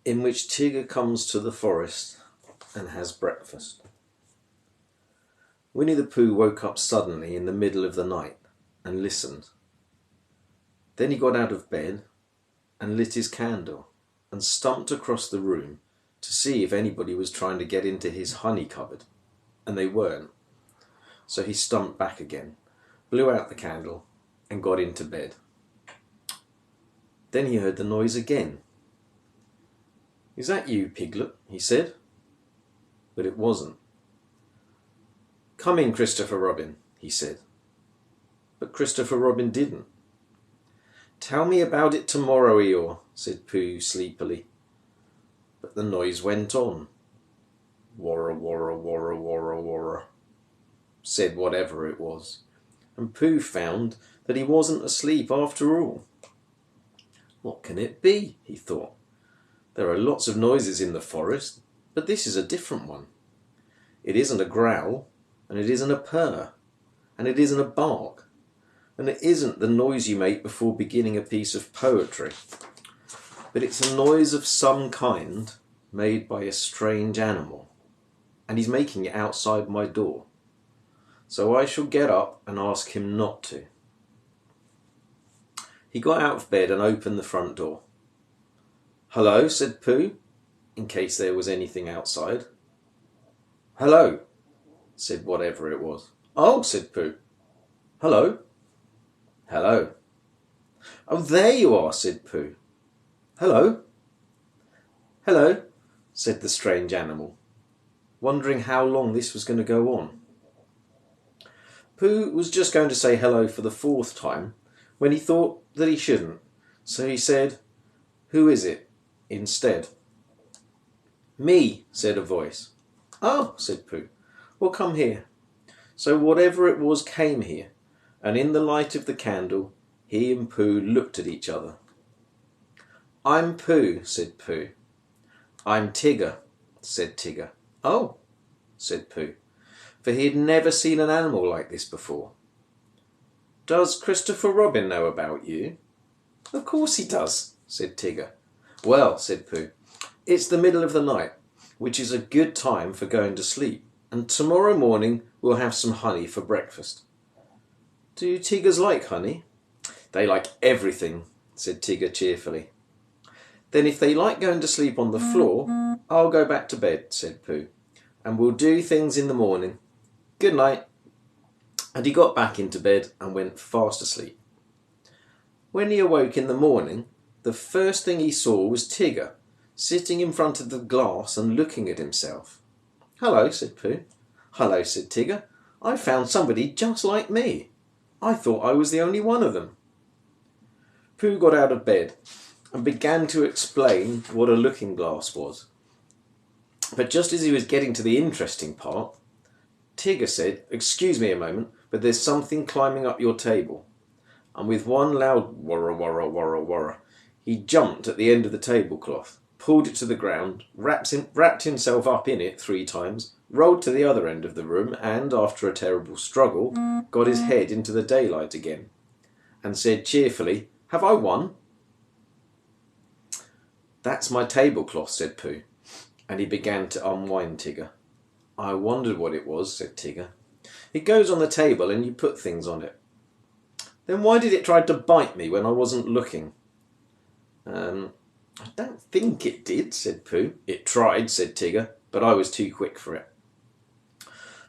in which Tigger comes to the forest and has breakfast. Winnie the Pooh woke up suddenly in the middle of the night and listened. Then he got out of bed and lit his candle and stumped across the room to see if anybody was trying to get into his honey cupboard, and they weren't. So he stumped back again, blew out the candle and got into bed. Then he heard the noise again. "Is that you, Piglet?" he said. But it wasn't. "Come in, Christopher Robin," he said. But Christopher Robin didn't. "Tell me about it tomorrow, Eeyore," said Pooh sleepily. But the noise went on. "Warra, warra, warra, warra, warra," said whatever it was, and Pooh found that he wasn't asleep after all. "What can it be?" he thought. "There are lots of noises in the forest, but this is a different one. It isn't a growl, and it isn't a purr, and it isn't a bark, and it isn't the noise you make before beginning a piece of poetry, but it's a noise of some kind made by a strange animal, and he's making it outside my door. So I shall get up and ask him not to." He got out of bed and opened the front door. "Hello," said Pooh, in case there was anything outside. "Hello," said whatever it was. "Oh," said Pooh. "Hello." "Hello." "Oh, there you are," said Pooh. "Hello." "Hello," said the strange animal, wondering how long this was going to go on. Pooh was just going to say hello for the fourth time when he thought that he shouldn't, so he said, "Who is it?" instead. "Me," said a voice. "Oh," said Pooh. "Well, come here." So whatever it was came here, and in the light of the candle, he and Pooh looked at each other. "I'm Pooh," said Pooh. "I'm Tigger," said Tigger. "Oh," said Pooh, for he had never seen an animal like this before. "Does Christopher Robin know about you?" "Of course he does," said Tigger. "Well," said Pooh, "it's the middle of the night, which is a good time for going to sleep, and tomorrow morning we'll have some honey for breakfast." "Do Tiggers like honey?" "They like everything," said Tigger cheerfully. "Then if they like going to sleep on the floor, I'll go back to bed," said Pooh, "and we'll do things in the morning. Good night." And he got back into bed and went fast asleep. When he awoke in the morning, the first thing he saw was Tigger, sitting in front of the glass and looking at himself. "Hello," said Pooh. "Hello," said Tigger. "I found somebody just like me. I thought I was the only one of them." Pooh got out of bed and began to explain what a looking glass was. But just as he was getting to the interesting part, Tigger said, "Excuse me a moment, but there's something climbing up your table." And with one loud warra, warra, warra, warra, he jumped at the end of the tablecloth, pulled it to the ground, wrapped himself up in it 3 times, rolled to the other end of the room, and, after a terrible struggle, got his head into the daylight again, and said cheerfully, "Have I won?" "That's my tablecloth," said Pooh, and he began to unwind Tigger. "I wondered what it was," said Tigger. "It goes on the table and you put things on it." "Then why did it try to bite me when I wasn't looking?" "I don't think it did," said Pooh. "It tried," said Tigger, "but I was too quick for it."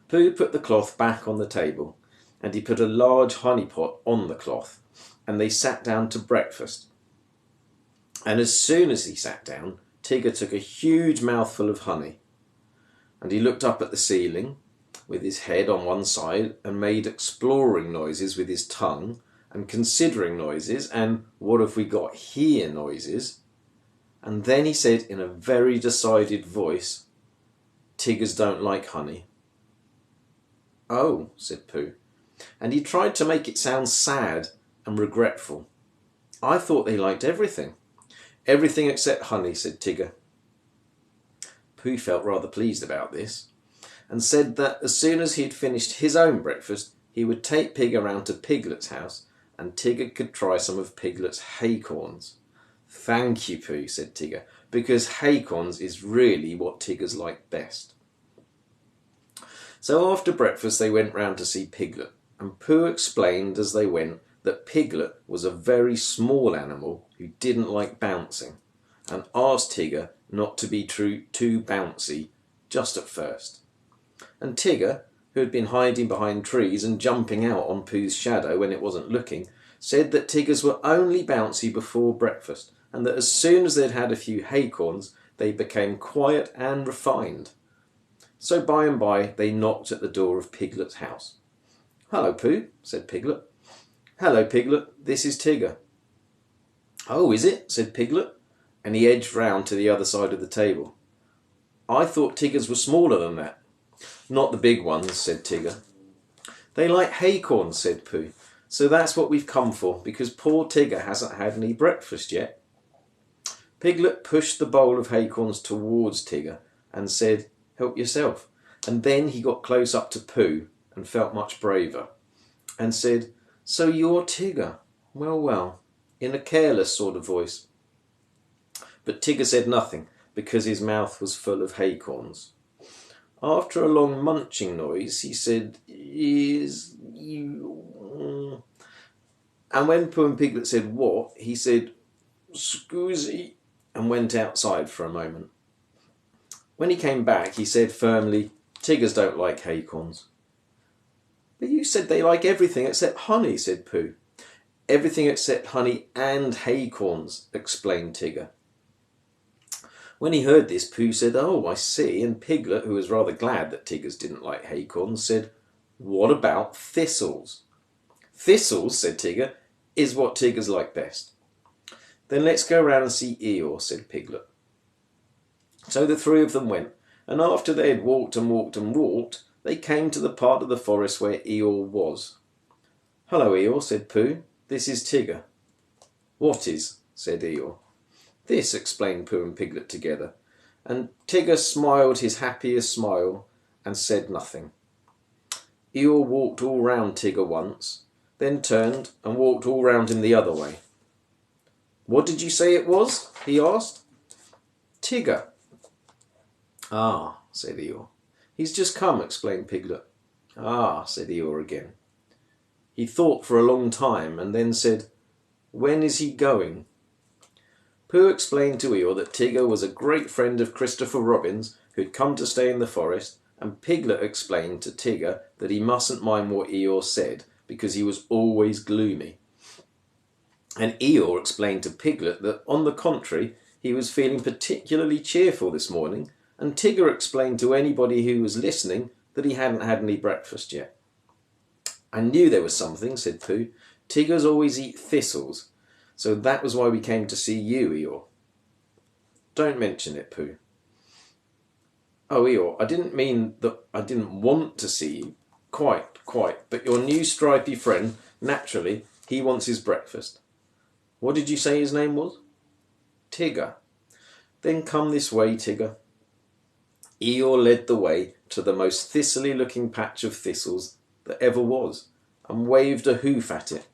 Pooh put the cloth back on the table, and he put a large honey pot on the cloth, and they sat down to breakfast. And as soon as he sat down, Tigger took a huge mouthful of honey, and he looked up at the ceiling with his head on one side and made exploring noises with his tongue, and considering noises, and what have we got here noises. And then he said in a very decided voice, "Tiggers don't like honey." "Oh," said Pooh, and he tried to make it sound sad and regretful. "I thought they liked everything." "Everything except honey," said Tigger. Pooh felt rather pleased about this, and said that as soon as he had finished his own breakfast, he would take Pig around to Piglet's house, and Tigger could try some of Piglet's acorns. Thank you, Pooh, said Tigger, because acorns is really what Tiggers like best. So after breakfast they went round to see Piglet, and Pooh explained as they went that Piglet was a very small animal who didn't like bouncing, and asked Tigger not to be too bouncy just at first. And Tigger, who had been hiding behind trees and jumping out on Pooh's shadow when it wasn't looking, said that Tiggers were only bouncy before breakfast, and that as soon as they'd had a few acorns they became quiet and refined. So by and by they knocked at the door of Piglet's house. "Hello, Pooh," said Piglet. "Hello, Piglet, this is Tigger." "Oh, is it?" said Piglet, and he edged round to the other side of the table. "I thought Tiggers were smaller than that." "Not the big ones," said Tigger. "They like acorns," said Pooh, "so that's what we've come for, because poor Tigger hasn't had any breakfast yet." Piglet pushed the bowl of acorns towards Tigger and said, "Help yourself." And then he got close up to Pooh and felt much braver, and said, "So you're Tigger? Well, well," in a careless sort of voice. But Tigger said nothing, because his mouth was full of acorns. After a long munching noise, he said, "Is you..." And when Pooh and Piglet said, "What?" he said, "Scusi," and went outside for a moment. When he came back, he said firmly, "Tiggers don't like acorns." "But you said they like everything except honey," said Pooh. "Everything except honey and acorns," explained Tigger. When he heard this, Pooh said, "Oh, I see," and Piglet, who was rather glad that Tiggers didn't like acorns, said, "What about thistles?" "Thistles," said Tigger, "is what Tiggers like best." "Then let's go round and see Eeyore," said Piglet. So the three of them went, and after they had walked and walked and walked, they came to the part of the forest where Eeyore was. "Hello, Eeyore," said Pooh. "This is Tigger." "What is?" said Eeyore. "This," explained Pooh and Piglet together, and Tigger smiled his happiest smile and said nothing. Eeyore walked all round Tigger once, then turned and walked all round him the other way. "What did you say it was?" he asked. "Tigger." "Ah," said Eeyore. "He's just come," explained Piglet. "Ah," said Eeyore again. He thought for a long time and then said, "When is he going?" Pooh explained to Eeyore that Tigger was a great friend of Christopher Robin's who'd come to stay in the forest, and Piglet explained to Tigger that he mustn't mind what Eeyore said because he was always gloomy. And Eeyore explained to Piglet that, on the contrary, he was feeling particularly cheerful this morning, and Tigger explained to anybody who was listening that he hadn't had any breakfast yet. "I knew there was something," said Pooh. "Tiggers always eat thistles, so that was why we came to see you, Eeyore." "Don't mention it, Pooh." "Oh, Eeyore, I didn't mean that I didn't want to see you. Quite. But your new stripy friend, naturally, he wants his breakfast." "What did you say his name was?" "Tigger." "Then come this way, Tigger." Eeyore led the way to the most thistly-looking patch of thistles that ever was, and waved a hoof at it.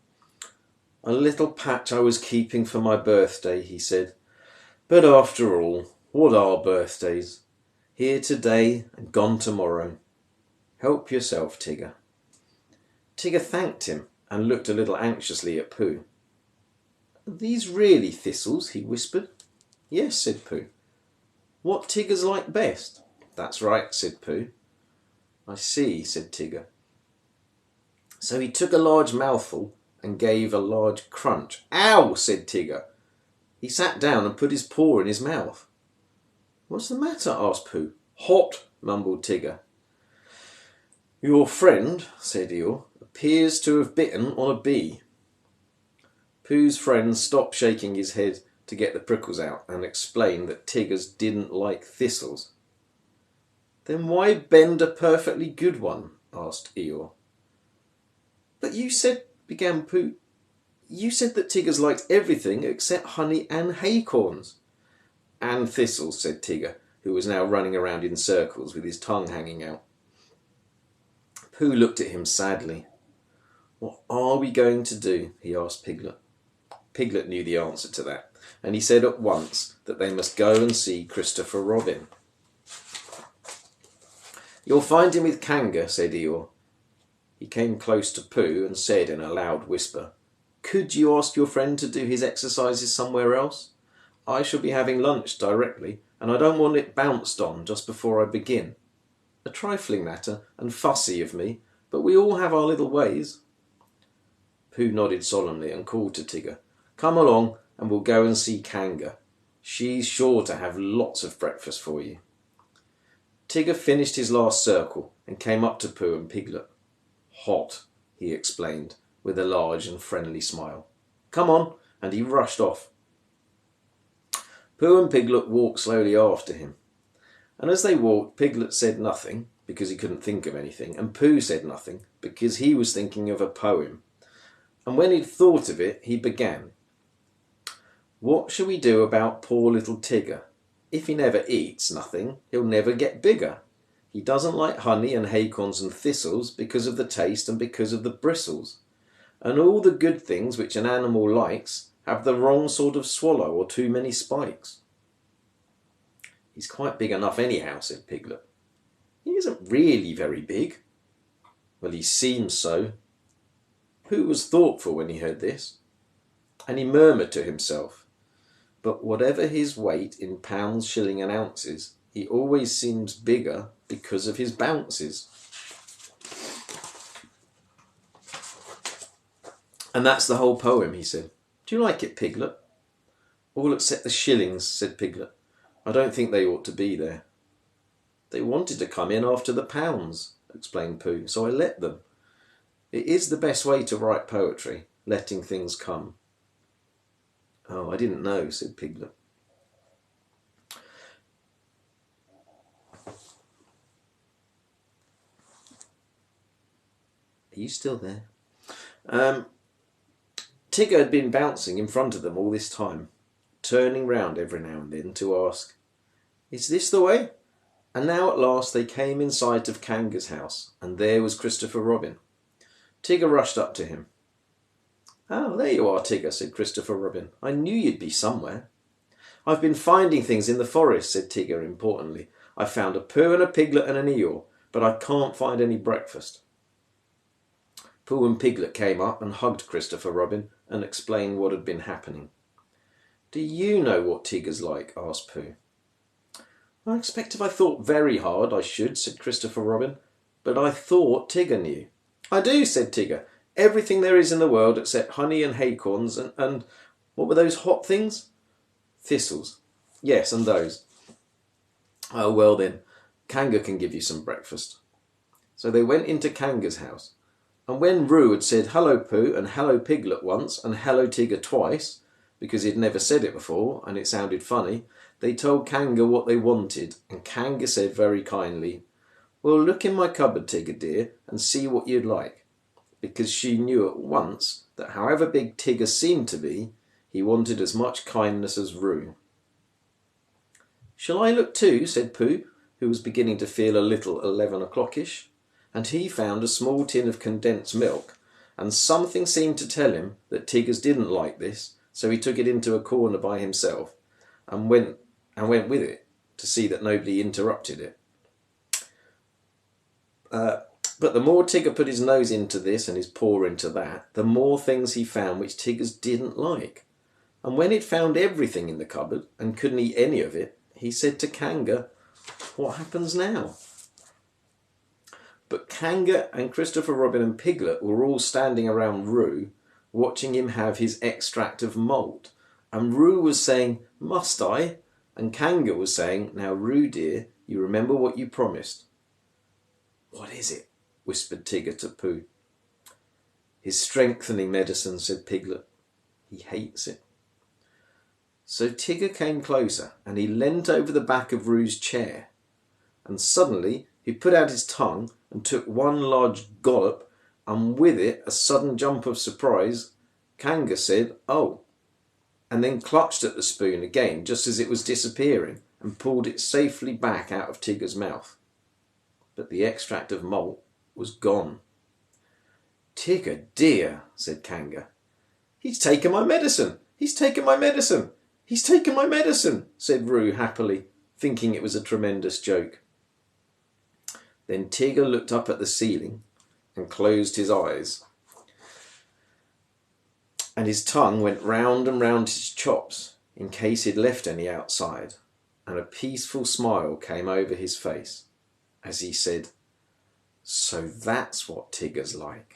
"A little patch I was keeping for my birthday," he said. "But after all, what are birthdays? Here today and gone tomorrow. Help yourself, Tigger." Tigger thanked him and looked a little anxiously at Pooh. "Are these really thistles?" he whispered. "Yes," said Pooh. "What Tiggers like best?" "That's right," said Pooh. "I see," said Tigger. So he took a large mouthful and gave a large crunch. "Ow!" said Tigger. He sat down and put his paw in his mouth. "What's the matter?" asked Pooh. "Hot," mumbled Tigger. "Your friend," said Eeyore, "appears to have bitten on a bee." Pooh's friend stopped shaking his head to get the prickles out and explained that Tiggers didn't like thistles. "Then why bend a perfectly good one?" asked Eeyore. "But you said," began Pooh, "you said that Tiggers liked everything except honey and acorns." "And thistles," said Tigger, who was now running around in circles with his tongue hanging out. Pooh looked at him sadly. "What are we going to do?" he asked Piglet. Piglet knew the answer to that, and he said at once that they must go and see Christopher Robin. "You'll find him with Kanga," said Eeyore. He came close to Pooh and said in a loud whisper, "Could you ask your friend to do his exercises somewhere else? I shall be having lunch directly, and I don't want it bounced on just before I begin. A trifling matter, and fussy of me, but we all have our little ways." Pooh nodded solemnly and called to Tigger, "Come along and we'll go and see Kanga. She's sure to have lots of breakfast for you." Tigger finished his last circle and came up to Pooh and Piglet. "Hot," he explained, with a large and friendly smile. "Come on," and he rushed off. Pooh and Piglet walked slowly after him. And as they walked, Piglet said nothing, because he couldn't think of anything, and Pooh said nothing, because he was thinking of a poem. And when he'd thought of it, he began. "What shall we do about poor little Tigger? If he never eats nothing, he'll never get bigger. He doesn't like honey and acorns and thistles because of the taste and because of the bristles. And all the good things which an animal likes have the wrong sort of swallow or too many spikes." "He's quite big enough anyhow," said Piglet. "He isn't really very big." "Well, he seems so." Pooh was thoughtful when he heard this, and he murmured to himself, "But whatever his weight in pounds, shillings and ounces, he always seems bigger because of his bounces." "And that's the whole poem," he said. "Do you like it, Piglet?" "All except the shillings," said Piglet. "I don't think they ought to be there." "They wanted to come in after the pounds," explained Pooh, "so I let them. It is the best way to write poetry, letting things come." "Oh, I didn't know," said Piglet. Are you still there? Tigger had been bouncing in front of them all this time, turning round every now and then to ask, "Is this the way?" And now at last they came in sight of Kanga's house, and there was Christopher Robin. Tigger rushed up to him. "Oh, there you are, Tigger," said Christopher Robin. "I knew you'd be somewhere." "I've been finding things in the forest," said Tigger importantly. "I found a Pooh and a Piglet and an Eeyore, but I can't find any breakfast." Pooh and Piglet came up and hugged Christopher Robin and explained what had been happening. "Do you know what Tigger's like?" asked Pooh. "I expect if I thought very hard I should," said Christopher Robin, "but I thought Tigger knew." "I do," said Tigger. "Everything there is in the world except honey and acorns and what were those hot things?" "Thistles." "Yes, and those." "Oh, well then, Kanga can give you some breakfast." So they went into Kanga's house. And when Roo had said "Hello, Pooh" and "Hello, Piglet" once and "Hello, Tigger" twice, because he'd never said it before and it sounded funny, they told Kanga what they wanted, and Kanga said very kindly, "Well, look in my cupboard, Tigger dear, and see what you'd like," because she knew at once that however big Tigger seemed to be, he wanted as much kindness as Roo. "Shall I look too?" said Pooh, who was beginning to feel a little 11 o'clockish. And he found a small tin of condensed milk, and something seemed to tell him that Tigger's didn't like this, so he took it into a corner by himself and went with it to see that nobody interrupted it. But the more Tigger put his nose into this and his paw into that, the more things he found which Tigger's didn't like. And when he'd found everything in the cupboard and couldn't eat any of it, he said to Kanga, "What happens now?" But Kanga and Christopher Robin and Piglet were all standing around Roo, watching him have his extract of malt. And Roo was saying, "Must I?" And Kanga was saying, "Now, Roo dear, you remember what you promised." "What is it?" whispered Tigger to Pooh. "His strengthening medicine," said Piglet. "He hates it." So Tigger came closer, and he leant over the back of Roo's chair. And suddenly he put out his tongue and took one large gollop, and with it a sudden jump of surprise, Kanga said, "Oh," and then clutched at the spoon again just as it was disappearing and pulled it safely back out of Tigger's mouth. But the extract of malt was gone. "Tigger dear," said Kanga, "he's taken my medicine. "He's taken my medicine! He's taken my medicine!" said Roo happily, thinking it was a tremendous joke. Then Tigger looked up at the ceiling and closed his eyes, and his tongue went round and round his chops in case he'd left any outside, and a peaceful smile came over his face as he said, "So that's what Tigger's like."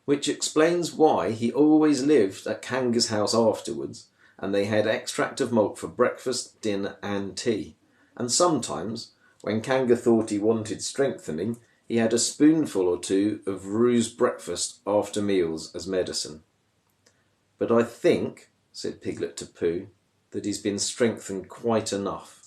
Which explains why he always lived at Kanga's house afterwards, and they had extract of malt for breakfast, dinner and tea, and sometimes, when Kanga thought he wanted strengthening, he had a spoonful or two of Roo's breakfast after meals as medicine. "But I think," said Piglet to Pooh, "that he's been strengthened quite enough."